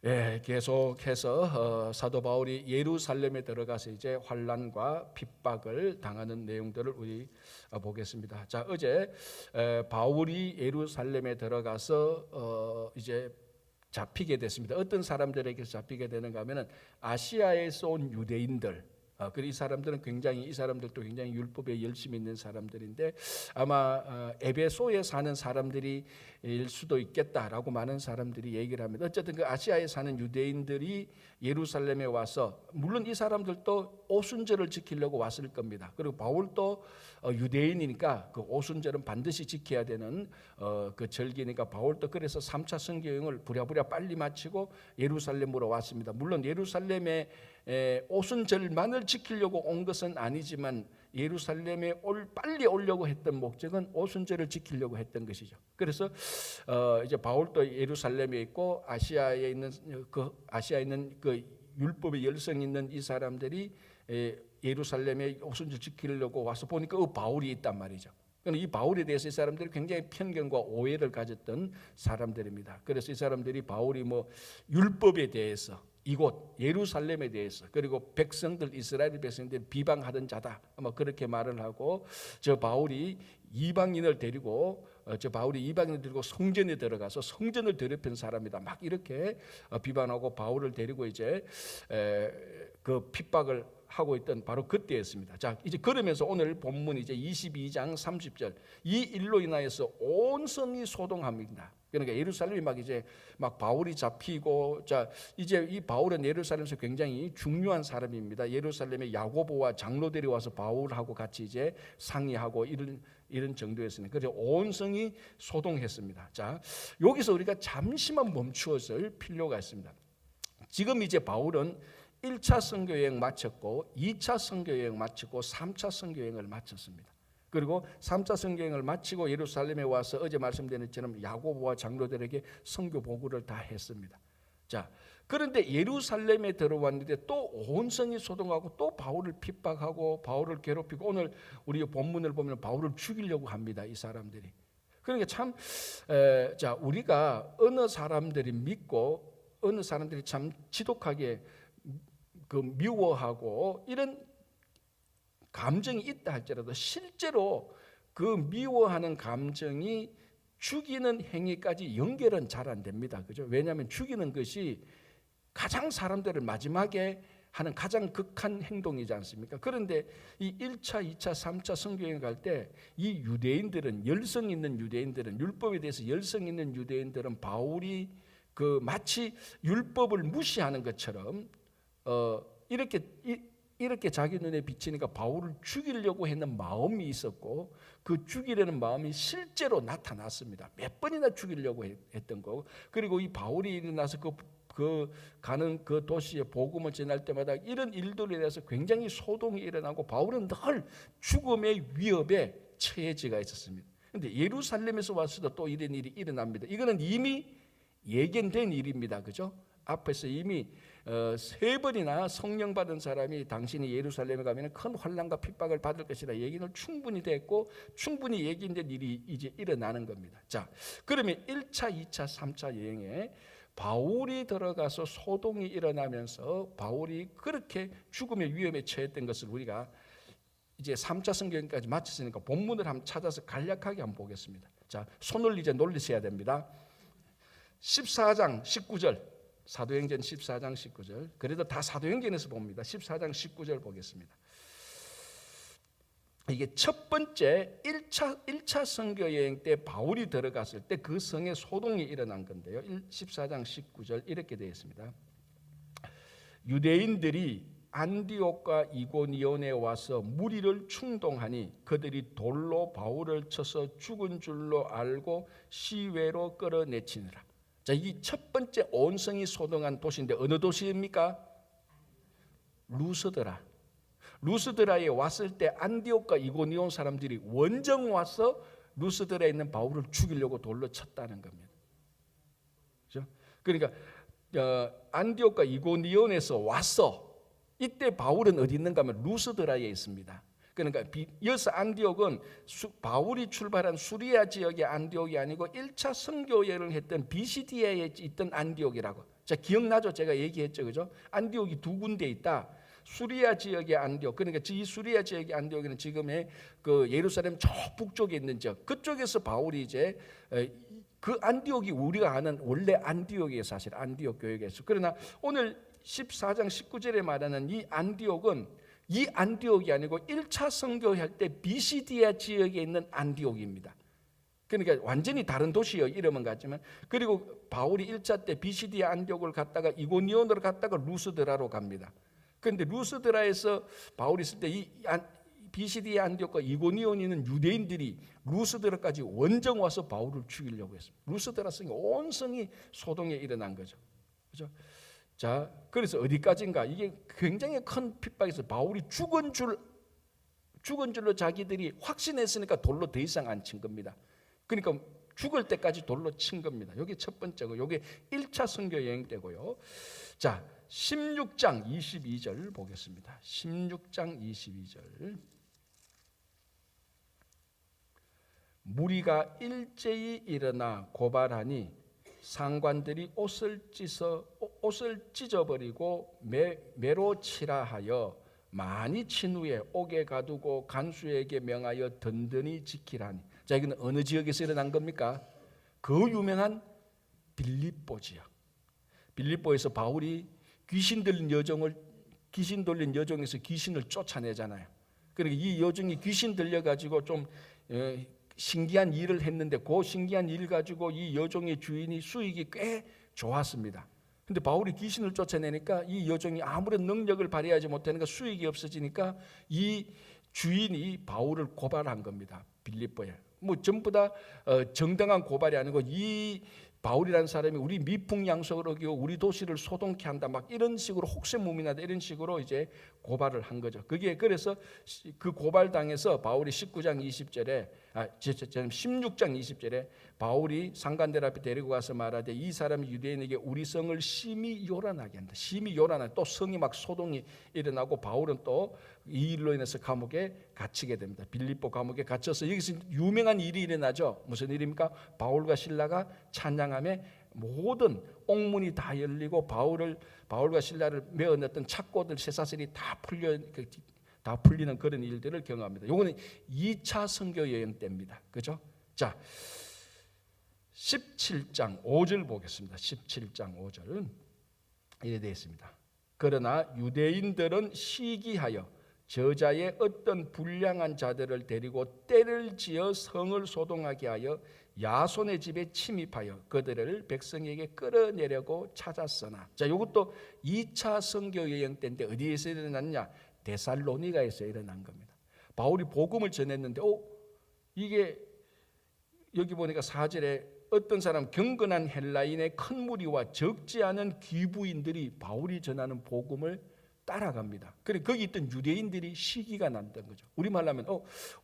예, 계속해서 사도 바울이 예루살렘에 들어가서 이제 환난과 핍박을 당하는 내용들을 우리 보겠습니다. 자, 어제 바울이 예루살렘에 들어가서 이제 잡히게 됐습니다. 어떤 사람들에게 잡히게 되는가 하면은 아시아에서 온 유대인들, 그리고 이 사람들도 굉장히 율법에 열심히 있는 사람들인데 아마 에베소에 사는 사람들이 일 수도 있겠다라고 많은 사람들이 얘기를 합니다. 어쨌든 그 아시아에 사는 유대인들이 예루살렘에 와서, 물론 이 사람들도 오순절을 지키려고 왔을 겁니다. 그리고 바울도 유대인이니까 그 오순절은 반드시 지켜야 되는 그 절기니까 바울도 그래서 3차 선교여행을 부랴부랴 빨리 마치고 예루살렘으로 왔습니다. 물론 예루살렘에 오순절만을 지키려고 온 것은 아니지만 예루살렘에 빨리 오려고 했던 목적은 오순절을 지키려고 했던 것이죠. 그래서 이제 바울도 예루살렘에 있고 아시아에 있는 그 율법의 열성 있는 이 사람들이 예루살렘에 오순절 지키려고 와서 보니까 바울이 있단 말이죠. 이 바울에 대해서 이 사람들이 굉장히 편견과 오해를 가졌던 사람들입니다. 그래서 이 사람들이 바울이 율법에 대해서, 이곳 예루살렘에 대해서, 그리고 백성들, 이스라엘 백성들 비방하던 자다, 그렇게 말을 하고, 바울이 이방인을 데리고 성전에 들어가서 성전을 더럽힌 사람이다, 막 이렇게 비방하고 바울을 데리고 이제 그 핍박을 하고 있던 바로 그때였습니다. 자, 이제 그러면서 오늘 본문 이제 22장 30절, 이 일로 인하여서 온 성이 소동합니다. 그러니까 예루살렘이 막 바울이 잡히고, 자, 이제 이 바울은 예루살렘에서 굉장히 중요한 사람입니다. 예루살렘에 야고보와 장로들이 와서 바울하고 같이 이제 상의하고 이런 정도였으니까 그래서 온 성이 소동했습니다. 자, 여기서 우리가 잠시만 멈추었을 필요가 있습니다. 지금 이제 바울은 1차 선교여행 마쳤고 2차 선교여행 마치고 3차 선교여행을 마쳤습니다. 그리고 3차 선교여행을 마치고 예루살렘에 와서 어제 말씀드린 것처럼 야고보와 장로들에게 선교 보고를 다 했습니다. 자, 그런데 예루살렘에 들어왔는데 또 온 성이 소동하고 또 바울을 핍박하고 바울을 괴롭히고, 오늘 우리 본문을 보면 바울을 죽이려고 합니다, 이 사람들이. 그러니까 참 자, 우리가 어느 사람들이 믿고 어느 사람들이 참 지독하게 미워하고 이런 감정이 있다 할지라도 실제로 그 미워하는 감정이 죽이는 행위까지 연결은 잘 안 됩니다. 그죠? 왜냐하면 죽이는 것이 가장 사람들을 마지막에 하는 가장 극한 행동이지 않습니까? 그런데 이 1차, 2차, 3차 선교여행 갈 때 이 유대인들은, 열성 있는 유대인들은, 율법에 대해서 열성 있는 유대인들은 바울이 마치 율법을 무시하는 것처럼 이렇게 자기 눈에 비치니까 바울을 죽이려고 했는 마음이 있었고, 그 죽이려는 마음이 실제로 나타났습니다. 몇 번이나 죽이려고 했던 거고, 그리고 이 바울이 일어나서 가는 그 도시에 복음을 전할 때마다 이런 일들에 대해서 굉장히 소동이 일어나고 바울은 늘 죽음의 위협에 처해지가 있었습니다. 그런데 예루살렘에서 와서도 또 이런 일이 일어납니다. 이거는 이미 예견된 일입니다. 그죠? 앞에서 이미 3번이나 성령 받은 사람이 당신이 예루살렘에 가면 큰 환난과 핍박을 받을 것이라 얘기는 충분히 됐고 충분히 예견된 일이 이제 일어나는 겁니다. 자, 그러면 1차, 2차, 3차 여행에 바울이 들어가서 소동이 일어나면서 바울이 그렇게 죽음의 위험에 처했던 것을 우리가 이제 3차 성경까지 마쳤으니까 본문을 한번 찾아서 간략하게 한번 보겠습니다. 자, 손을 이제 놀리셔야 됩니다. 14장 19절, 사도행전 14장 19절. 그래도 다 사도행전에서 봅니다. 14장 19절 보겠습니다. 이게 첫 번째 1차 선교여행 때 바울이 들어갔을 때 그 성에 소동이 일어난 건데요. 14장 19절 이렇게 되어 있습니다. 유대인들이 안디옥과 이고니온에 와서 무리를 충동하니 그들이 돌로 바울을 쳐서 죽은 줄로 알고 시외로 끌어내치느라. 자, 이 첫 번째 온 성이 소동한 도시인데 어느 도시입니까? 루스드라. 루스드라에 왔을 때 안디옥과 이고니온 사람들이 원정 와서 루스드라에 있는 바울을 죽이려고 돌로 쳤다는 겁니다. 그렇죠? 그러니까 안디옥과 이고니온에서 와서, 이때 바울은 어디 있는가 하면 루스드라에 있습니다. 그러니까 이어서 안디옥은 바울이 출발한 수리아 지역의 안디옥이 아니고 1차 선교 여행을 했던 비시디아에 있던 안디옥이라고. 자, 기억나죠? 제가 얘기했죠, 그죠? 안디옥이 두 군데 있다. 수리아 지역의 안디옥, 그러니까 이 수리아 지역의 안디옥은 지금의 그 예루살렘 저 북쪽에 있는 지역, 그쪽에서 바울이 이제 그 안디옥이 우리가 아는 원래 안디옥이에요, 사실 안디옥 교회에서. 그러나 오늘 14장 19절에 말하는 이 안디옥은 이 안디옥이 아니고 1차 선교할 때 비시디아 지역에 있는 안디옥입니다. 그러니까 완전히 다른 도시예요, 이름은 같지만. 그리고 바울이 1차 때 비시디아 안디옥을 갔다가 이고니온으로 갔다가 루스드라로 갑니다. 그런데 루스드라에서 바울이 있을 때 이 비시디아 안디옥과 이고니온에 있는 유대인들이 루스드라까지 원정 와서 바울을 죽이려고 했습니다. 루스드라 성이 온 성이 소동에 일어난 거죠. 그렇죠? 자, 그래서 어디까지인가? 이게 굉장히 큰 핍박에서 바울이 죽은 줄로 자기들이 확신했으니까 돌로 더 이상 안 친 겁니다. 그러니까 죽을 때까지 돌로 친 겁니다. 여기 첫 번째고, 여기 1차 선교 여행 때고요. 자, 16장 22절 보겠습니다. 16장 22절. 무리가 일제히 일어나 고발하니 상관들이 옷을 찢어버리고 매로 치라 하여 많이 친 후에 옥에 가두고 간수에게 명하여 든든히 지키라니. 자, 이건 어느 지역에서 일어난 겁니까? 그 유명한 빌립보 지역. 빌립보에서 바울이 귀신 들린 여종에서 귀신을 쫓아내잖아요. 그러니까 이 여종이 귀신 들려가지고 좀 신기한 일을 했는데 그 신기한 일 가지고 이 여종의 주인이 수익이 꽤 좋았습니다. 근데 바울이 귀신을 쫓아내니까 이 여종이 아무런 능력을 발휘하지 못하니까 수익이 없어지니까 이 주인이 바울을 고발한 겁니다. 빌립보에. 뭐 전부 다 정당한 고발이 아니고 이 바울이라는 사람이 우리 미풍양속을 어기고 우리 도시를 소동케 한다, 막 이런 식으로 혹세무민하다, 이런 식으로 이제 고발을 한 거죠. 그게 그래서 그 고발당해서 바울이 16장 20절에 바울이 상관들 앞에 데리고 가서 말하되 이 사람이 유대인에게 우리 성을 심히 요란하게 한다. 심히 요란하게. 또 성이 막 소동이 일어나고 바울은 또 이 일로 인해서 감옥에 갇히게 됩니다. 빌립보 감옥에 갇혀서 여기서 유명한 일이 일어나죠. 무슨 일입니까? 바울과 실라가 찬양함에 모든 옥문이 다 열리고 바울과 실라를 메어냈던 착고들 쇠사슬이 다 풀리는 그런 일들을 경험합니다. 요거는 2차 선교 여행 때입니다. 그죠? 자, 17장 5절 보겠습니다. 17장 5절 이래 되어 있습니다. 그러나 유대인들은 시기하여 저자의 어떤 불량한 자들을 데리고 때를 지어 성을 소동하게 하여 야손의 집에 침입하여 그들을 백성에게 끌어내려고 찾았으나. 자, 이것도 2차 선교 여행 때인데 어디에서 일어났냐? 데살로니가에서 일어난 겁니다. 바울이 복음을 전했는데 이게 여기 보니까 4절에 어떤 사람 경건한 헬라인의 큰 무리와 적지 않은 귀부인들이 바울이 전하는 복음을 따라갑니다. 그래 거기 있던 유대인들이 시기가 났던 거죠. 우리말로 하면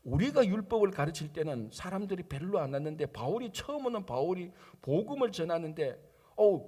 우리가 율법을 가르칠 때는 사람들이 별로 안 왔는데 처음으로는 바울이 복음을 전하는데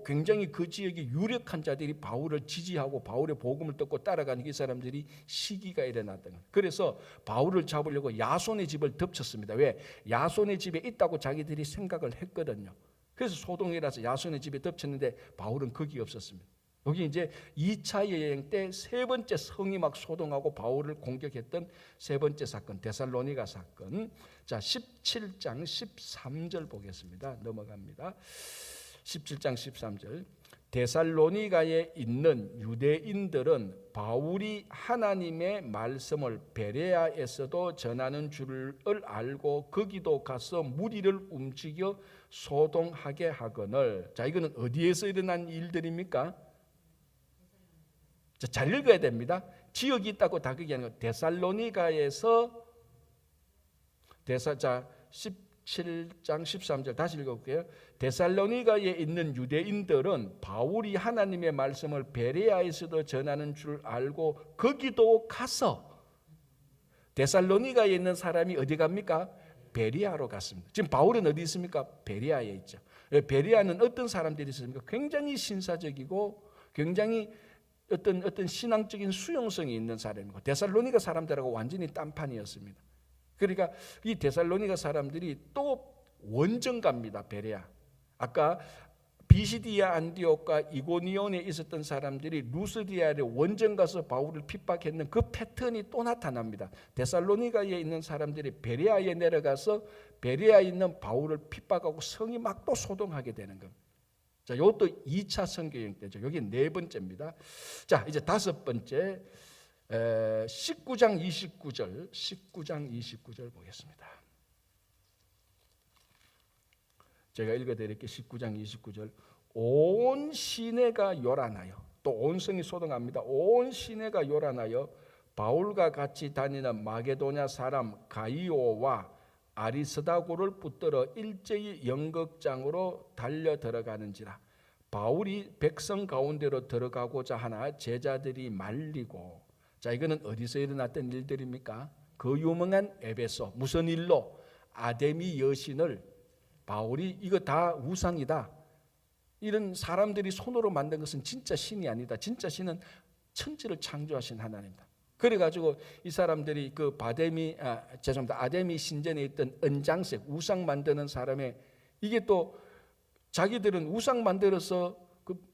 굉장히 그 지역의 유력한 자들이 바울을 지지하고 바울의 복음을 듣고 따라가는 이 사람들이 시기가 일어났던 거예요. 그래서 바울을 잡으려고 야손의 집을 덮쳤습니다. 왜? 야손의 집에 있다고 자기들이 생각을 했거든요. 그래서 소동이라서 야손의 집에 덮쳤는데 바울은 거기 없었습니다. 여기 이제 2차 여행 때 세 번째 성이 막 소동하고 바울을 공격했던 세 번째 사건, 데살로니가 사건. 자, 17장 13절 보겠습니다. 넘어갑니다. 17장 13절. 데살로니가에 있는 유대인들은 바울이 하나님의 말씀을 베레아에서도 전하는 줄을 알고 거기도 가서 무리를 움직여 소동하게 하거늘. 자, 이거는 어디에서 일어난 일들입니까? 자, 잘 읽어야 됩니다. 지역이 있다고 다 그게 아니고 데살로니가에서 17장 13절 다시 읽어볼게요. 데살로니가에 있는 유대인들은 바울이 하나님의 말씀을 베레아에서도 전하는 줄 알고 거기도 가서. 데살로니가에 있는 사람이 어디 갑니까? 베레아로 갔습니다. 지금 바울은 어디 있습니까? 베레아에 있죠. 베레아는 어떤 사람들이 있습니까? 굉장히 신사적이고 굉장히 어떤 신앙적인 수용성이 있는 사람이고 데살로니가 사람들하고 완전히 딴판이었습니다. 그러니까 이 데살로니가 사람들이 또 원정갑니다. 베레아. 아까 비시디아 안디옥과 이고니온에 있었던 사람들이 루스디아에 원정 가서 바울을 핍박했는 그 패턴이 또 나타납니다. 데살로니가에 있는 사람들이 베레아에 내려가서 베레아에 있는 바울을 핍박하고 성이 막 또 소동하게 되는 겁니다. 자, 이것도 2차 선교 여행 때죠. 여기 네 번째입니다. 자, 이제 다섯 번째 19장 29절 보겠습니다. 제가 읽어드릴게요. 19장 29절. 온 시내가 요란하여, 또 온 성이 소동합니다. 온 시내가 요란하여 바울과 같이 다니는 마게도냐 사람 가이오와 아리스다고를 붙들어 일제히 연극장으로 달려 들어가는지라. 바울이 백성 가운데로 들어가고자 하나 제자들이 말리고. 자, 이거는 어디서 일어났던 일들입니까? 그 유명한 에베소. 무슨 일로? 아데미 여신을 바울이 이거 다 우상이다. 이런 사람들이 손으로 만든 것은 진짜 신이 아니다. 진짜 신은 천지를 창조하신 하나님이다. 그래가지고 이 사람들이 그 아데미 신전에 있던 은장색 우상 만드는 사람의 이게 또 자기들은 우상 만들어서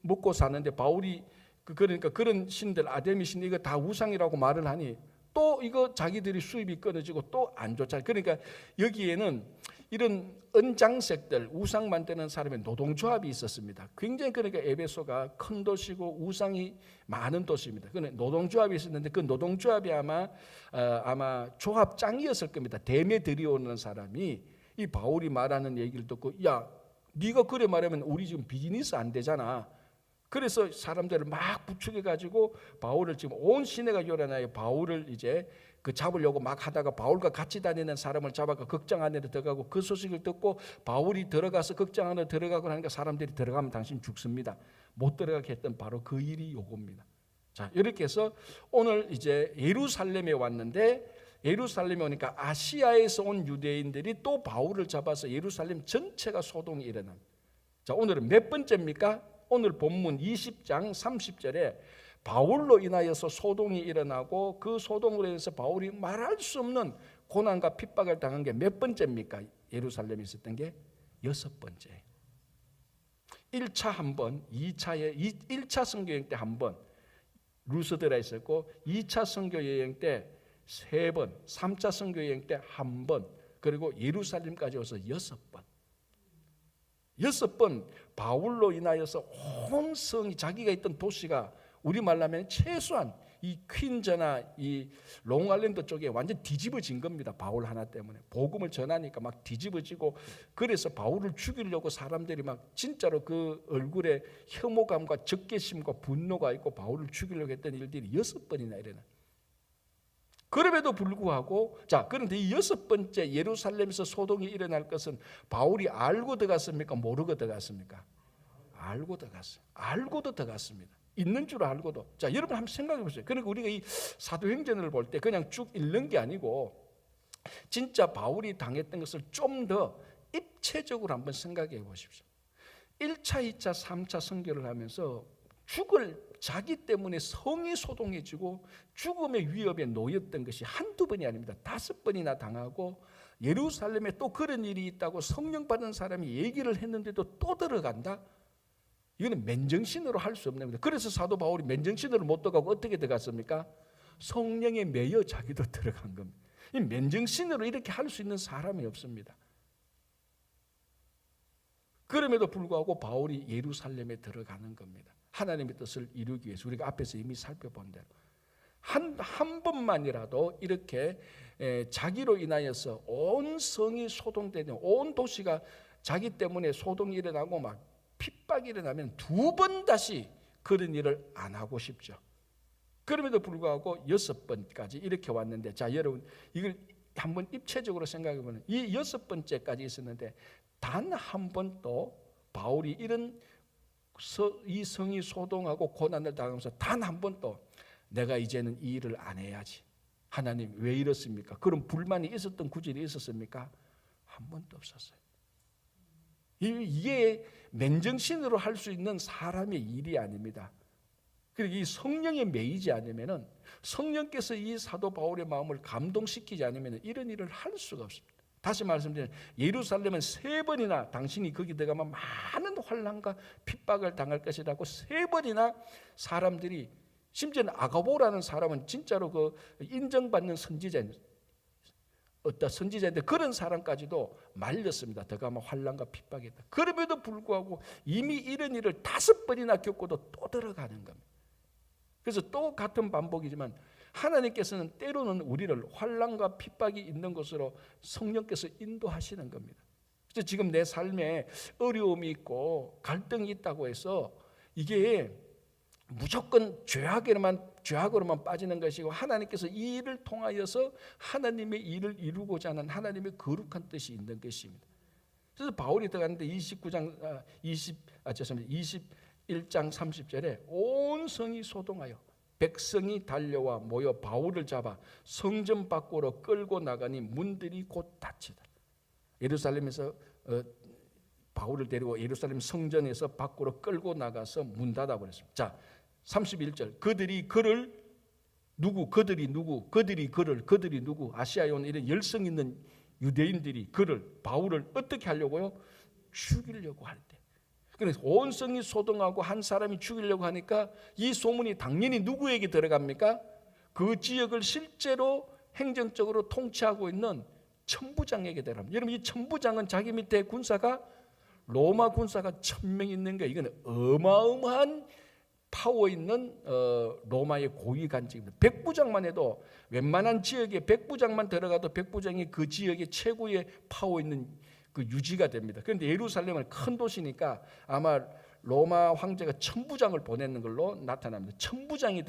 먹고 사는데 바울이 그러니까 그런 신들 아데미 신 이거 다 우상이라고 말을 하니 또 이거 자기들이 수입이 끊어지고 또 안 좋잖아요. 그러니까 여기에는 이런 은장색들 우상 만드는 사람의 노동조합이 있었습니다. 굉장히 그러니까 에베소가 큰 도시고 우상이 많은 도시입니다. 그런데 노동조합이 있었는데 그 노동조합이 아마 조합장이었을 겁니다. 대매 들여오는 사람이 이 바울이 말하는 얘기를 듣고 야 네가 그래 말하면 우리 지금 비즈니스 안 되잖아. 그래서 사람들을 막 부추겨가지고 바울을 지금 온 시내가 요란하여 바울을 이제 그 잡으려고 막 하다가 바울과 같이 다니는 사람을 잡아가 극장 안으로 들어가고 그 소식을 듣고 바울이 들어가서 극장 안으로 들어가고 하니까 사람들이 들어가면 당신 죽습니다. 못 들어가게 했던 바로 그 일이 요겁니다. 자, 이렇게 해서 오늘 이제 예루살렘에 왔는데 예루살렘에 오니까 아시아에서 온 유대인들이 또 바울을 잡아서 예루살렘 전체가 소동이 일어납니다. 자, 오늘은 몇 번째입니까? 오늘 본문 20장 30절에 바울로 인하여서 소동이 일어나고 그 소동으로 인해서 바울이 말할 수 없는 고난과 핍박을 당한 게 몇 번째입니까? 예루살렘에 있었던 게 6번째. 1차 한 번, 1차 선교 여행 때 한 번 루스드라에 있었고 2차 선교 여행 때 3번, 3차 선교 여행 때 한 번, 그리고 예루살렘까지 와서 6번. 6번 바울로 인하여서 온 성이 자기가 있던 도시가 우리말로 하면 최소한 이 퀸즈나 이 롱아일랜드 쪽에 완전 뒤집어진 겁니다. 바울 하나 때문에 복음을 전하니까 막 뒤집어지고 그래서 바울을 죽이려고 사람들이 막 진짜로 그 얼굴에 혐오감과 적개심과 분노가 있고 바울을 죽이려고 했던 일들이 6번이나 일어나. 그럼에도 불구하고 자 그런데 이 6번째 예루살렘에서 소동이 일어날 것은 바울이 알고 들어갔습니까? 모르고 들어갔습니까? 알고 들어갔어요. 알고도 들어갔습니다. 있는 줄 알고도. 자, 여러분 한번 생각해 보세요. 그러니까 우리가 이 사도행전을 볼 때 그냥 쭉 읽는 게 아니고 진짜 바울이 당했던 것을 좀 더 입체적으로 한번 생각해 보십시오. 1차, 2차, 3차 선교를 하면서 죽을 자기 때문에 성이 소동해지고 죽음의 위협에 놓였던 것이 한두 번이 아닙니다. 5번이나 당하고 예루살렘에 또 그런 일이 있다고 성령 받은 사람이 얘기를 했는데도 또 들어간다? 이거는 맨정신으로 할 수 없는 겁니다. 그래서 사도 바울이 맨정신으로 못 들어가고 어떻게 들어갔습니까? 성령에 매여 자기도 들어간 겁니다. 이 맨정신으로 이렇게 할 수 있는 사람이 없습니다. 그럼에도 불구하고 바울이 예루살렘에 들어가는 겁니다. 하나님의 뜻을 이루기 위해서 우리가 앞에서 이미 살펴본 대로 한 번만이라도 이렇게 자기로 인하여서 온 성이 소동되는 온 도시가 자기 때문에 소동이 일어나고 막 핍박이 일어나면 2번 다시 그런 일을 안 하고 싶죠. 그럼에도 불구하고 6번까지 이렇게 왔는데 자 여러분 이걸 한번 입체적으로 생각해 보면 이 6번째까지 있었는데 단 한 번도 바울이 이런 이 성이 소동하고 고난을 당하면서 단 한 번도 내가 이제는 이 일을 안 해야지. 하나님 왜 이렇습니까? 그런 불만이 있었던 구절이 있었습니까? 한 번도 없었어요. 이게 맨정신으로 할 수 있는 사람의 일이 아닙니다. 그리고 이 성령에 매이지 않으면은, 성령께서 이 사도 바울의 마음을 감동시키지 않으면 이런 일을 할 수가 없습니다. 다시 말씀드리면 예루살렘은 3번이나 당신이 거기 들어가면 많은 환난과 핍박을 당할 것이라고 3번이나 사람들이, 심지어는 아가보라는 사람은 진짜로 그 인정받는 선지자입니다. 어떤 선지자인데 그런 사람까지도 말렸습니다. 들어가면 환난과 핍박이 있다. 그럼에도 불구하고 이미 이런 일을 5번이나 겪고도 또 들어가는 겁니다. 그래서 또 같은 반복이지만 하나님께서는 때로는 우리를 환난과 핍박이 있는 곳으로 성령께서 인도하시는 겁니다. 그래서 지금 내 삶에 어려움이 있고 갈등이 있다고 해서 이게 무조건 죄악으로만 빠지는 것이고, 하나님께서 이 일을 통하여서 하나님의 일을 이루고자 하는 하나님의 거룩한 뜻이 있는 것입니다. 그래서 바울이 들어가는데 21장 30절에 온 성이 소동하여 백성이 달려와 모여 바울을 잡아 성전 밖으로 끌고 나가니 문들이 곧 닫히더라. 예루살렘에서 바울을 데리고 예루살렘 성전에서 밖으로 끌고 나가서 문 닫아 버렸습니다. 자, 31절. 그들이 그를 누구? 그들이 누구? 그들이 누구? 아시아에 온 이런 열성 있는 유대인들이 바울을 어떻게 하려고요? 죽이려고 할 때. 그래서 온 성이 소동하고 한 사람이 죽이려고 하니까 이 소문이 당연히 누구에게 들어갑니까? 그 지역을 실제로 행정적으로 통치하고 있는 천부장에게 들어갑니다. 여러분, 이 천부장은 자기 밑에 군사가 로마 군사가 1000명 있는 거예요. 이건 어마어마한 파워 있는 로마의 고위 관직입니다. 백부장만 해도 웬만한 지역에 백부장만 들어가도 백부장이 그 지역의 최고의 파워 있는 그 유지가 됩니다. 그런데 예루살렘은 큰 도시니까 아마 로마 황제가 천부장을 보내는 걸로 나타납니다. 천부장이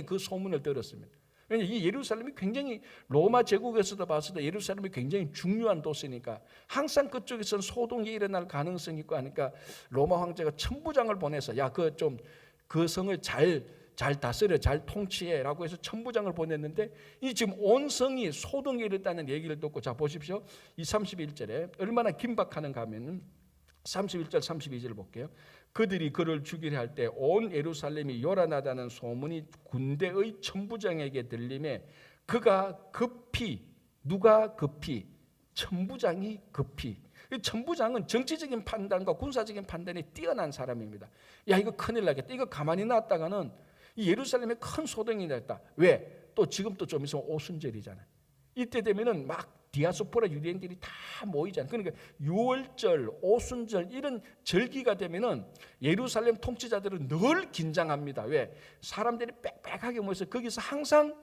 그 소문을 들었습니다. 왜냐하면 이 예루살렘이 굉장히 로마 제국에서도 봤을 때 예루살렘이 굉장히 중요한 도시니까 항상 그쪽에서는 소동이 일어날 가능성이 있고 하니까 로마 황제가 천부장을 보내서 그 성을 잘 다스려, 잘 통치해라고 해서 천부장을 보냈는데, 이 지금 온 성이 소동이 일어났다는 얘기를 듣고, 자 보십시오. 이 31절에 얼마나 긴박하는가 하면은 31절 32절 볼게요. 그들이 그를 죽이려 할 때 온 예루살렘이 요란하다는 소문이 군대의 천부장에게 들림에 그가 급히, 누가 급히? 천부장이 급히. 천부장은 정치적인 판단과 군사적인 판단이 뛰어난 사람입니다. 야, 이거 큰일 나겠다. 이거 가만히 놨다가는 이 예루살렘에 큰 소동이 났다. 왜? 또 지금 또 좀 있으면 오순절이잖아요. 이때 되면은 막 디아스포라 유대인들이 다 모이잖아요. 그러니까 유월절, 오순절 이런 절기가 되면은 예루살렘 통치자들은 늘 긴장합니다. 왜? 사람들이 빽빽하게 모여서 거기서 항상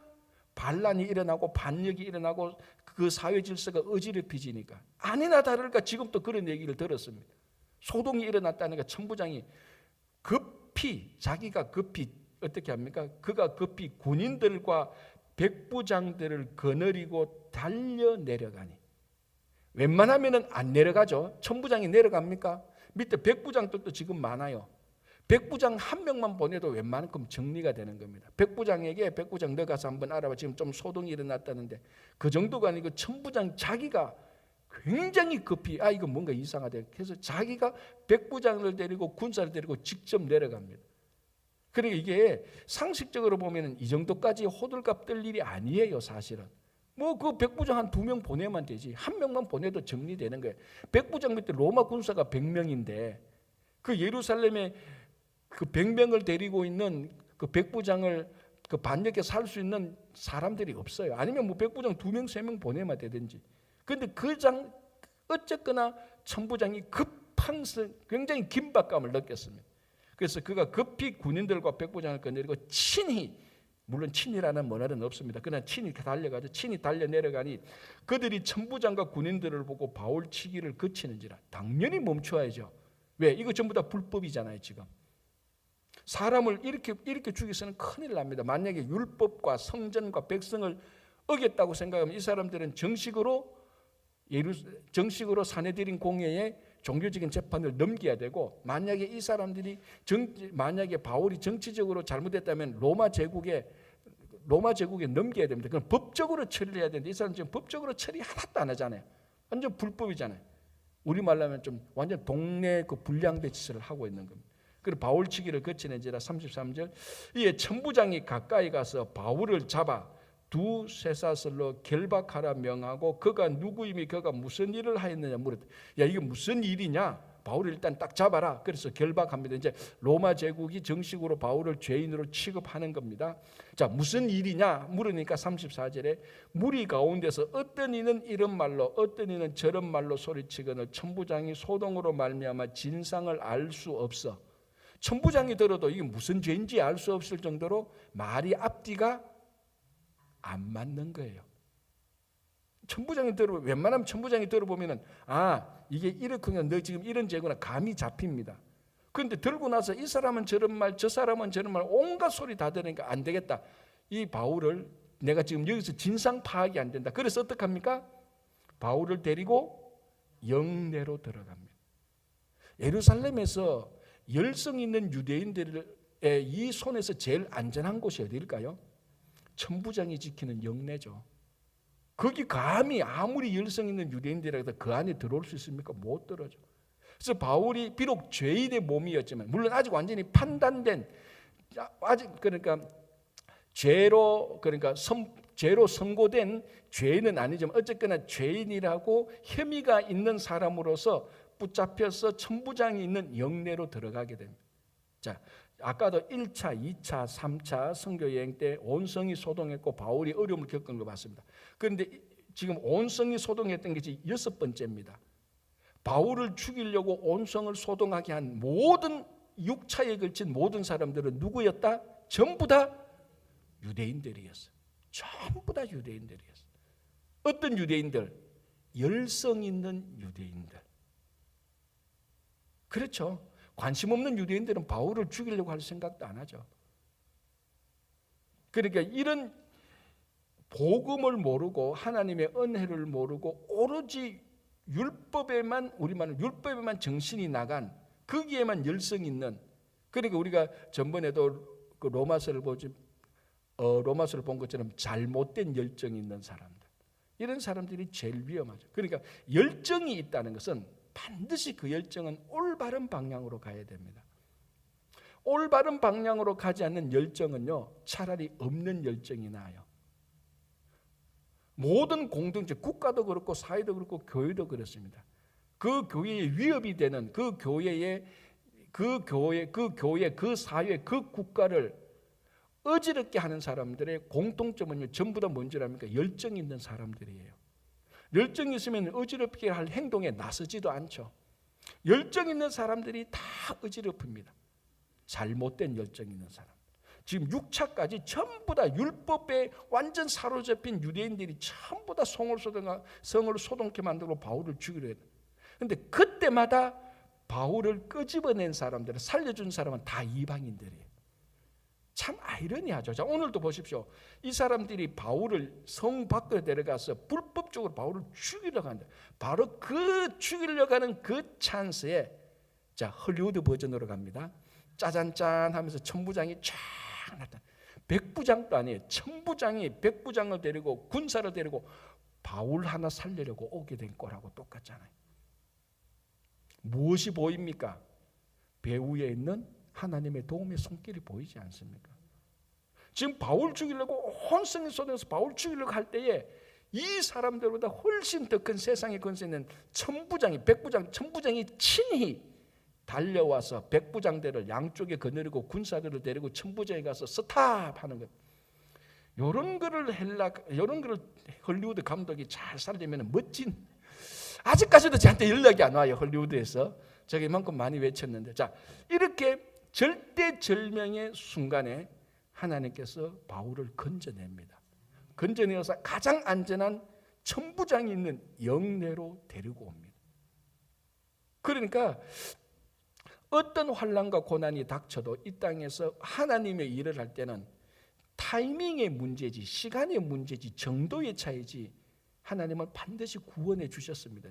반란이 일어나고 반역이 일어나고 그 사회 질서가 어지럽혀지니까. 아니나 다를까 지금 또 그런 얘기를 들었습니다. 소동이 일어났다니까 천부장이 자기가 급히 어떻게 합니까? 그가 급히 군인들과 백부장들을 거느리고 달려 내려가니. 웬만하면 안 내려가죠. 천부장이 내려갑니까? 밑에 백부장들도 지금 많아요. 백부장 한 명만 보내도 웬만큼 정리가 되는 겁니다. 백부장에게 백부장 너 가서 한번 알아봐. 지금 좀 소동이 일어났다는데 그 정도가 아니고 천부장 자기가 굉장히 급히 이거 뭔가 이상하다. 그래서 자기가 백부장을 데리고 군사를 데리고 직접 내려갑니다. 그러니까 이게 상식적으로 보면 이 정도까지 호들갑 떨 일이 아니에요, 사실은. 그 백부장 한 2명 보내면 되지. 한 명만 보내도 정리되는 거예요. 백부장 밑에 로마 군사가 100명인데 그 예루살렘에 그 100명을 데리고 있는 그 백부장을 그 반역에 살 수 있는 사람들이 없어요. 아니면 백부장 2명, 3명 보내면 되든지. 그런데 어쨌거나 천부장이 굉장히 긴박감을 느꼈습니다. 그래서 그가 급히 군인들과 백부장을 거느리고 물론 친히라는 말은 없습니다. 그냥 친히 달려 내려가니 그들이 천부장과 군인들을 보고 바울 치기를 그치는지라. 당연히 멈춰야죠. 왜? 이거 전부 다 불법이잖아요, 지금. 사람을 이렇게 죽이서는 큰일 납니다. 만약에 율법과 성전과 백성을 어겼다고 생각하면 이 사람들은 정식으로 사내들인 공회에 종교적인 재판을 넘겨야 되고, 만약에 이 사람들이 만약에 바울이 정치적으로 잘못했다면 로마 제국에 넘겨야 됩니다. 그럼 법적으로 처리를 해야 되는데 이 사람 지금 법적으로 처리 하나도 안 하잖아요. 완전 불법이잖아요. 우리말로 하면 좀 완전 동네 그 불량배 짓을 하고 있는 겁니다. 그리고 바울치기를 거치는지라 33절 이에 천부장이 가까이 가서 바울을 잡아 두 쇠사슬로 결박하라 명하고 그가 누구이며 그가 무슨 일을 하였느냐 물었다. 야 이게 무슨 일이냐? 바울을 일단 딱 잡아라. 그래서 결박합니다. 이제 로마 제국이 정식으로 바울을 죄인으로 취급하는 겁니다. 자 무슨 일이냐 물으니까 34절에 무리 가운데서 어떤 이는 이런 말로 어떤 이는 저런 말로 소리치거늘 천부장이 소동으로 말미암아 진상을 알 수 없어. 천부장이 들어도 이게 무슨 죄인지 알 수 없을 정도로 말이 앞뒤가 안 맞는 거예요. 천부장이 웬만하면 천부장이 들어보면은 이게 이렇구나 너 지금 이런 죄구나 감이 잡힙니다. 그런데 들고 나서 이 사람은 저런 말 저 사람은 저런 말 온갖 소리 다 들으니까 안 되겠다. 이 바울을 내가 지금 여기서 진상 파악이 안 된다. 그래서 어떡합니까? 바울을 데리고 영내로 들어갑니다. 예루살렘에서 열성 있는 유대인들의 이 손에서 제일 안전한 곳이 어디일까요? 천부장이 지키는 영내죠. 거기 감히 아무리 열성 있는 유대인들이라도 그 안에 들어올 수 있습니까? 못 들어죠. 그래서 바울이 비록 죄인의 몸이었지만 물론 아직 완전히 판단된 아직 그러니까 죄로 선고된 죄인은 아니지만 어쨌거나 죄인이라고 혐의가 있는 사람으로서 붙잡혀서 천부장이 있는 영내로 들어가게 됩니다. 자, 아까도 1차, 2차, 3차 선교 여행 때 온 성이 소동했고 바울이 어려움을 겪은 거 봤습니다. 그런데 지금 온 성이 소동했던 것이 6번째입니다. 바울을 죽이려고 온 성을 소동하게 한 모든 6차에 걸친 모든 사람들은 누구였다? 전부 다 유대인들이었어요. 전부 다 유대인들이었어요. 어떤 유대인들? 열성 있는 유대인들. 그렇죠. 관심 없는 유대인들은 바울을 죽이려고 할 생각도 안 하죠. 그러니까 이런 복음을 모르고 하나님의 은혜를 모르고 오로지 율법에만 우리만 율법에만 정신이 나간 거기에만 열성 있는 그러니까 우리가 전번에도 그 로마서를 본 것처럼 잘못된 열정이 있는 사람들 이런 사람들이 제일 위험하죠. 그러니까 열정이 있다는 것은 반드시 그 열정은 올바른 방향으로 가야 됩니다. 올바른 방향으로 가지 않는 열정은요 차라리 없는 열정이 나아요. 모든 공동체 국가도 그렇고 사회도 그렇고 교회도 그렇습니다. 그 교회에 위협이 되는 그 교회 그 사회 그 국가를 어지럽게 하는 사람들의 공통점은요 전부 다 뭔지 압니까? 열정 있는 사람들이에요. 열정이 있으면 어지럽게 할 행동에 나서지도 않죠. 열정 있는 사람들이 다 어지럽습니다. 잘못된 열정 있는 사람. 지금 6차까지 전부 다 율법에 완전 사로잡힌 유대인들이 전부 다 성을 소동케 만들고 바울을 죽이려 했다. 그런데 그때마다 바울을 끄집어낸 사람들은 살려준 사람은 다 이방인들이에요. 참 아이러니하죠. 자, 오늘도 보십시오. 이 사람들이 바울을 성 밖으로 데려가서 불법적으로 바울을 죽이려고 한다. 바로 그 죽이려고 하는 그 찬스에 자 헐리우드 버전으로 갑니다. 짜잔짠 하면서 천부장이 쫙 나타나. 백부장도 아니에요. 천부장이 백부장을 데리고 군사를 데리고 바울 하나 살리려고 오게 된 거라고 똑같잖아요. 무엇이 보입니까? 배후에 있는 하나님의 도움의 손길이 보이지 않습니까? 지금 바울 죽이려고 온 성이 쏟아져서 바울 죽이려고 할 때에 이 사람들보다 훨씬 더 큰 세상의 권세 있는 천부장이 친히 달려와서 백부장들을 양쪽에 거느리고 군사들을 데리고 천부장에 가서 스탑하는 것. 이런 거를 헐리우드 감독이 잘 살리면 멋진. 아직까지도 저한테 연락이 안 와요. 헐리우드에서 제가 이만큼 많이 외쳤는데, 자 이렇게 절대절명의 순간에 하나님께서 바울을 건져냅니다. 건져내어서 가장 안전한 천부장이 있는 영내로 데리고 옵니다. 그러니까 어떤 환난과 고난이 닥쳐도 이 땅에서 하나님의 일을 할 때는 타이밍의 문제지 시간의 문제지 정도의 차이지 하나님은 반드시 구원해 주셨습니다.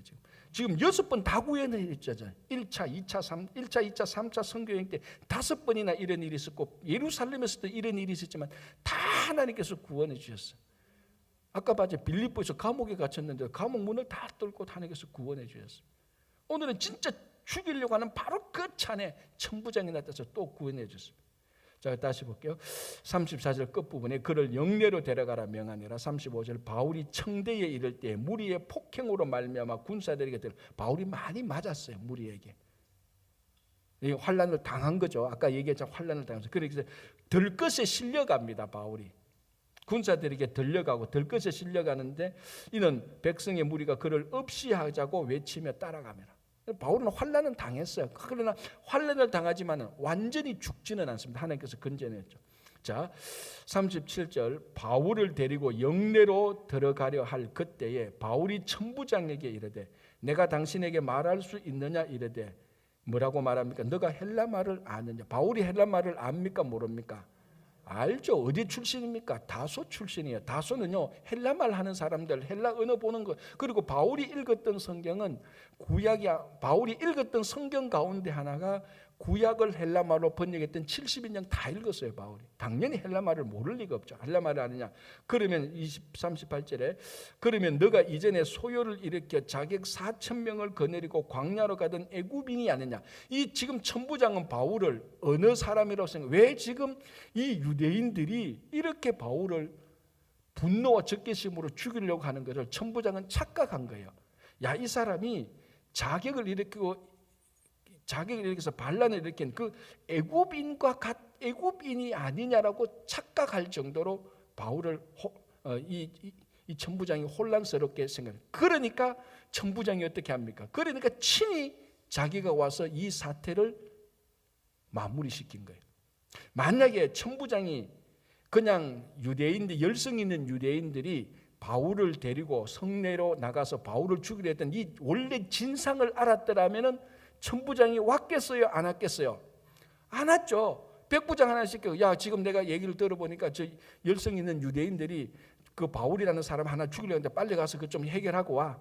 지금 6번 다 구원해 주셨잖아요. 1차, 2차, 3차 선교여행 때 5번이나 이런 일이 있었고 예루살렘에서도 이런 일이 있었지만 다 하나님께서 구원해 주셨어요. 아까 봤죠. 빌립보에서 감옥에 갇혔는데 감옥 문을 다 뚫고 하나님께서 구원해 주셨어요. 오늘은 진짜 죽이려고 하는 바로 그 찬에 천부장이 나타나서 또 구원해 줬습니다. 자, 다시 볼게요. 34절 끝부분에 그를 영내로 데려가라 명하니라. 35절 바울이 청대에 이를 때 무리의 폭행으로 말미암아 군사들에게 바울이 많이 맞았어요. 무리에게. 환난을 당한 거죠. 아까 얘기했잖아요. 환난을 당해서. 그래서 들것에 실려갑니다. 바울이. 군사들에게 들려가고 들것에 실려가는데 이는 백성의 무리가 그를 없이 하자고 외치며 따라가매라. 바울은 환난은 당했어요. 그러나 환난을 당하지만 완전히 죽지는 않습니다. 하나님께서 건져냈죠. 자, 37절 바울을 데리고 영내로 들어가려 할 그때에 바울이 천부장에게 이르되 내가 당신에게 말할 수 있느냐 이르되 뭐라고 말합니까? 너가 헬라말을 아느냐? 바울이 헬라말을 압니까? 모릅니까? 알죠. 어디 출신입니까? 다소 출신이에요. 다소는요 헬라말 하는 사람들, 헬라 언어 보는 거. 그리고 바울이 읽었던 성경은 구약이야. 바울이 읽었던 성경 가운데 하나가 구약을 헬라말로 번역했던 70인령 다 읽었어요. 바울이. 당연히 헬라말을 모를 리가 없죠. 헬라말을 아느냐. 그러면 38절에 그러면 너가 이전에 소요를 일으켜 자객 4,000명을 거느리고 광야로 가던 애굽인이 아니냐. 이 지금 천부장은 바울을 어느 사람이라고 생각해요? 왜 지금 이 유대인들이 이렇게 바울을 분노와 적개심으로 죽이려고 하는 것을 천부장은 착각한 거예요. 야, 이 사람이 자객을 일으켜서 반란을 일으킨 그 애굽인이 아니냐라고 착각할 정도로 바울을 이 천부장이 혼란스럽게 생각해요. 그러니까 천부장이 어떻게 합니까? 그러니까 친히 자기가 와서 이 사태를 마무리시킨 거예요. 만약에 천부장이 그냥 유대인들, 열성 있는 유대인들이 바울을 데리고 성내로 나가서 바울을 죽이려 했던 이 원래 진상을 알았더라면 천부장이 왔겠어요? 안 왔겠어요? 안 왔죠. 백부장 하나 시켜요. 야, 지금 내가 얘기를 들어보니까 저 열성 있는 유대인들이 그 바울이라는 사람 하나 죽이려 했는데 빨리 가서 그거 좀 해결하고 와.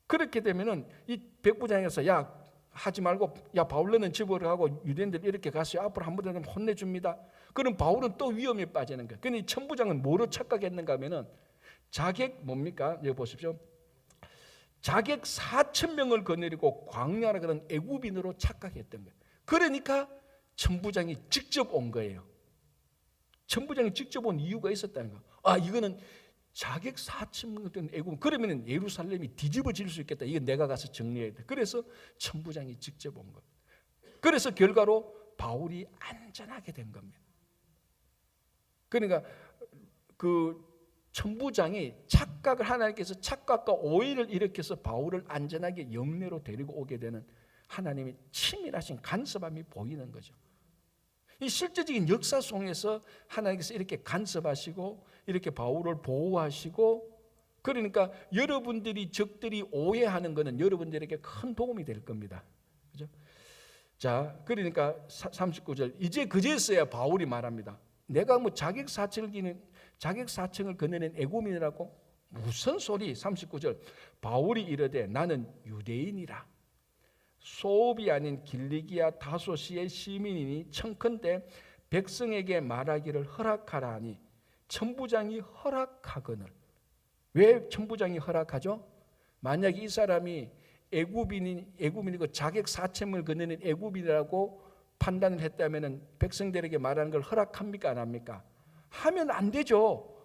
그렇게 되면은 이 백부장에서 야, 하지 말고 야, 바울 너는 집으로 가고 유대인들 이렇게 가서 앞으로 한 번 더 혼내줍니다. 그럼 바울은 또 위험에 빠지는 거예요. 그런데 이 천부장은 뭐로 착각했는가 하면은 자객 뭡니까? 여기 보십시오. 자객 4,000명을 거느리고 광야라 그런 애굽인으로 착각했던 거예요. 그러니까 천부장이 직접 온 거예요. 천부장이 직접 온 이유가 있었다는 거. 아, 이거는 자객 4,000명 된 애굽. 그러면 예루살렘이 뒤집어질 수 있겠다. 이거 내가 가서 정리해야 돼. 그래서 천부장이 직접 온 거예요. 그래서 결과로 바울이 안전하게 된 겁니다. 그러니까 그 천부장이 착각을 하나님께서 착각과 오해를 일으켜서 바울을 안전하게 영내로 데리고 오게 되는 하나님의 치밀하신 간섭함이 보이는 거죠. 이 실제적인 역사 속에서 하나님께서 이렇게 간섭하시고 이렇게 바울을 보호하시고 그러니까 여러분들이 적들이 오해하는 것은 여러분들에게 큰 도움이 될 겁니다. 그죠? 자, 그러니까 39절 이제 그제서야 바울이 말합니다. 내가 뭐 자객 4층을 거느린 애굽인이라고? 무슨 소리? 39절 바울이 이르되 나는 유대인이라 소읍이 아닌 길리기아 다소시의 시민이니 청컨대 백성에게 말하기를 허락하라 하니 천부장이 허락하거늘. 왜 천부장이 허락하죠? 만약 이 사람이 애굽인이고 자객 4,000을 거느린 애굽인이라고 판단을 했다면 백성들에게 말하는 걸 허락합니까? 안 합니까? 하면 안 되죠.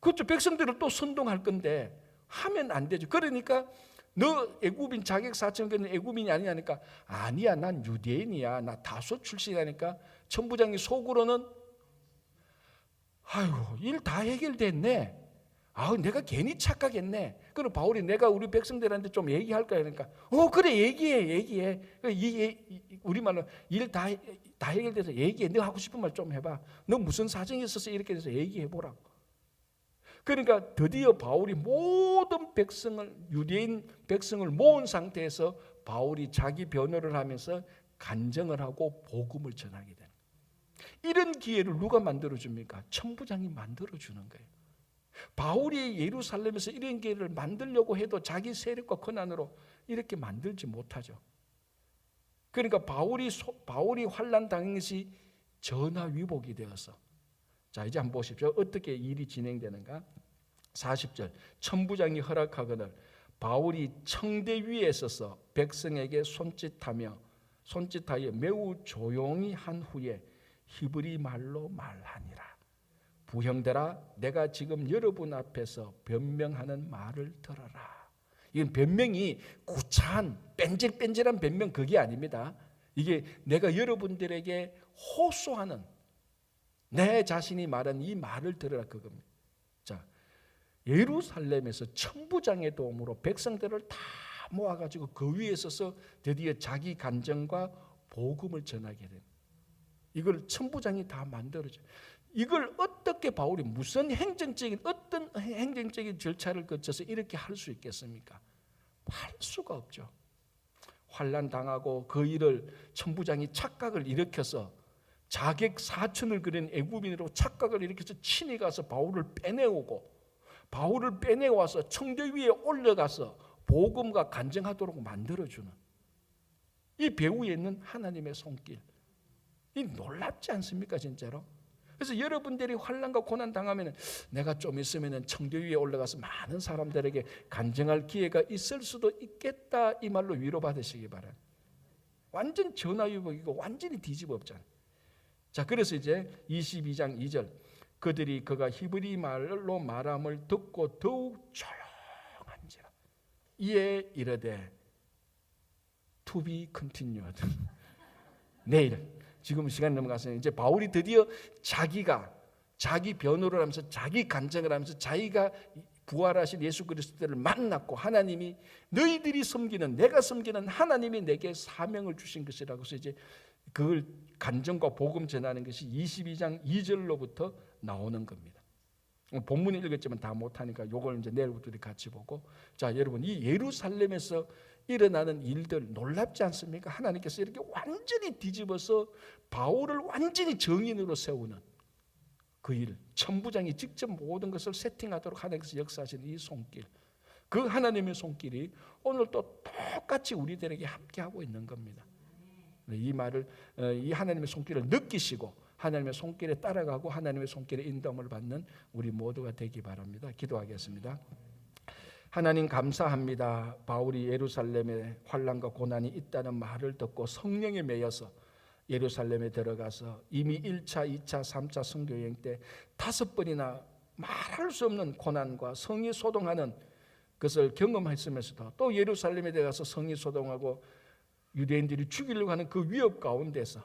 그렇죠. 백성들을 또 선동할 건데 하면 안 되죠. 그러니까 너 애굽인 자객 4,000은 애굽인이 아니냐니까 아니야, 난 유대인이야, 나 다소 출신이니까 천부장이 속으로는 아이고 일 다 해결됐네. 아우 내가 괜히 착각했네. 그럼 바울이 내가 우리 백성들한테 좀 얘기할까 하니까 그래 얘기해. 우리말로 일 다 해결돼서 얘기해. 너 하고 싶은 말 좀 해봐. 너 무슨 사정이 있어서 이렇게 돼서 얘기해보라고. 그러니까 드디어 바울이 모든 유대인 백성을 모은 상태에서 바울이 자기 변호를 하면서 간증을 하고 복음을 전하게 되는 거예요. 이런 기회를 누가 만들어줍니까? 천부장이 만들어주는 거예요. 바울이 예루살렘에서 이런 기회를 만들려고 해도 자기 세력과 권한으로 이렇게 만들지 못하죠. 그러니까 바울이 환난 당한 것이 전화위복이 되어서 자 이제 한번 보십시오. 어떻게 일이 진행되는가. 40절 천부장이 허락하거늘 바울이 청대 위에 서서 백성에게 손짓하여 매우 조용히 한 후에 히브리 말로 말하니라. 부형들아, 내가 지금 여러분 앞에서 변명하는 말을 들어라. 이건 변명이 구차한 뺀질뺀질한 변명, 그게 아닙니다. 이게 내가 여러분들에게 호소하는, 내 자신이 말한 이 말을 들으라, 그겁니다. 자, 예루살렘에서 천부장의 도움으로 백성들을 다 모아가지고 그 위에 서서 드디어 자기 간증과 복음을 전하게 된, 이걸 천부장이 다 만들어줘. 이걸 어떻게 바울이 어떤 행정적인 절차를 거쳐서 이렇게 할 수 있겠습니까? 할 수가 없죠. 환난 당하고 그 일을 천부장이 착각을 일으켜서 자객 사천을 그린 애굽인으로 착각을 일으켜서 친히 가서 바울을 빼내와서 청대 위에 올라가서 복음과 간증하도록 만들어주는 이 배후에 있는 하나님의 손길, 이 놀랍지 않습니까, 진짜로? 그래서 여러분들이 환난과 고난 당하면 내가 좀 있으면 청대 위에 올라가서 많은 사람들에게 간증할 기회가 있을 수도 있겠다, 이 말로 위로받으시기 바랍니다. 완전 전화위복이고 완전히 뒤집어엎잖아요. 자, 그래서 이제 22장 2절, 그가 히브리 말로 말함을 듣고 더욱 조용한지라. 이에 이르되 to be continued. 내일, 지금 시간 넘어갔어요. 이제 바울이 드디어 자기 변호를 하면서 자기 간증을 하면서 자기가 부활하신 예수 그리스도를 만났고 하나님이 너희들이 섬기는, 내가 섬기는 하나님이 내게 사명을 주신 것이라고 해서 이제 그걸 간증과 복음 전하는 것이 22장 2절로부터 나오는 겁니다. 본문을 읽었지만 다 못하니까 이걸 이제 내일부터 우리 같이 보고, 자, 여러분, 이 예루살렘에서 일어나는 일들 놀랍지 않습니까? 하나님께서 이렇게 완전히 뒤집어서 바울을 완전히 정인으로 세우는 그 일, 천부장이 직접 모든 것을 세팅하도록 하나님께서 역사하시는 이 손길, 그 하나님의 손길이 오늘 또 똑같이 우리들에게 함께하고 있는 겁니다. 이 말을, 이 하나님의 손길을 느끼시고 하나님의 손길에 따라가고 하나님의 손길에 인도함을 받는 우리 모두가 되기 바랍니다. 기도하겠습니다. 하나님 감사합니다. 바울이 예루살렘에 환난과 고난이 있다는 말을 듣고 성령에 매여서 예루살렘에 들어가서 이미 1차, 2차, 3차 선교여행 때 5번이나 말할 수 없는 고난과 성이 소동하는 것을 경험했으면서도 또 예루살렘에 들어가서 성이 소동하고 유대인들이 죽이려고 하는 그 위협 가운데서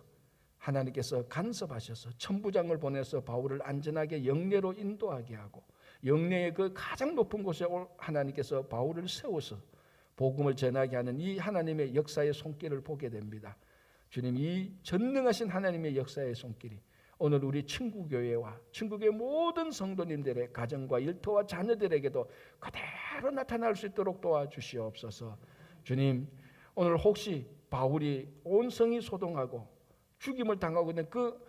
하나님께서 간섭하셔서 천부장을 보내서 바울을 안전하게 영내로 인도하게 하고 영내의 그 가장 높은 곳에 하나님께서 바울을 세워서 복음을 전하게 하는 이 하나님의 역사의 손길을 보게 됩니다. 주님, 이 전능하신 하나님의 역사의 손길이 오늘 우리 친구교회와 친구교회 모든 성도님들의 가정과 일터와 자녀들에게도 그대로 나타날 수 있도록 도와주시옵소서. 주님, 오늘 혹시 바울이 온 성이 소동하고 죽임을 당하고 있는 그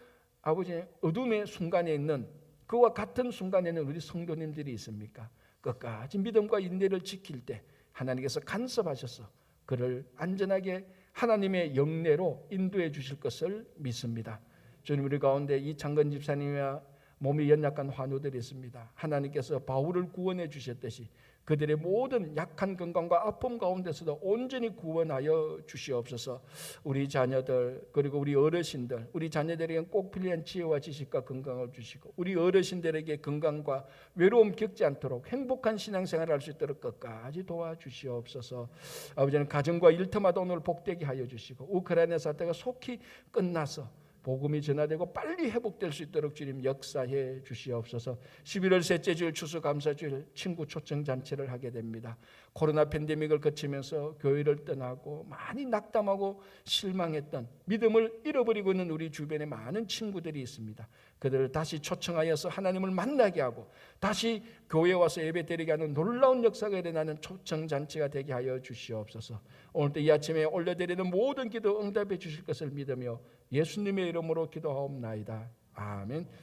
아버지의 어둠의 순간에 있는 그와 같은 순간에 있는 우리 성도님들이 있습니까? 끝까지 믿음과 인내를 지킬 때 하나님께서 간섭하셔서 그를 안전하게 하나님의 영내로 인도해 주실 것을 믿습니다. 주님, 우리 가운데 이 장건 집사님과 몸이 연약한 환우들이 있습니다. 하나님께서 바울을 구원해 주셨듯이 그들의 모든 약한 건강과 아픔 가운데서도 온전히 구원하여 주시옵소서. 우리 자녀들 그리고 우리 어르신들, 우리 자녀들에게 꼭 필요한 지혜와 지식과 건강을 주시고 우리 어르신들에게 건강과 외로움 겪지 않도록 행복한 신앙생활을 할 수 있도록 끝까지 도와주시옵소서. 아버지는 가정과 일터마다 오늘 복되게 하여 주시고 우크라이나 사태가 속히 끝나서 복음이 전화되고 빨리 회복될 수 있도록 주님 역사해 주시옵소서. 11월 셋째 주일 추수감사주일 친구 초청잔치를 하게 됩니다. 코로나 팬데믹을 거치면서 교회를 떠나고 많이 낙담하고 실망했던, 믿음을 잃어버리고 있는 우리 주변에 많은 친구들이 있습니다. 그들을 다시 초청하여서 하나님을 만나게 하고 다시 교회에 와서 예배드리게 하는 놀라운 역사가 일어나는 초청잔치가 되게 하여 주시옵소서. 오늘도 이 아침에 올려드리는 모든 기도 응답해 주실 것을 믿으며 예수님의 이름으로 기도하옵나이다. 아멘.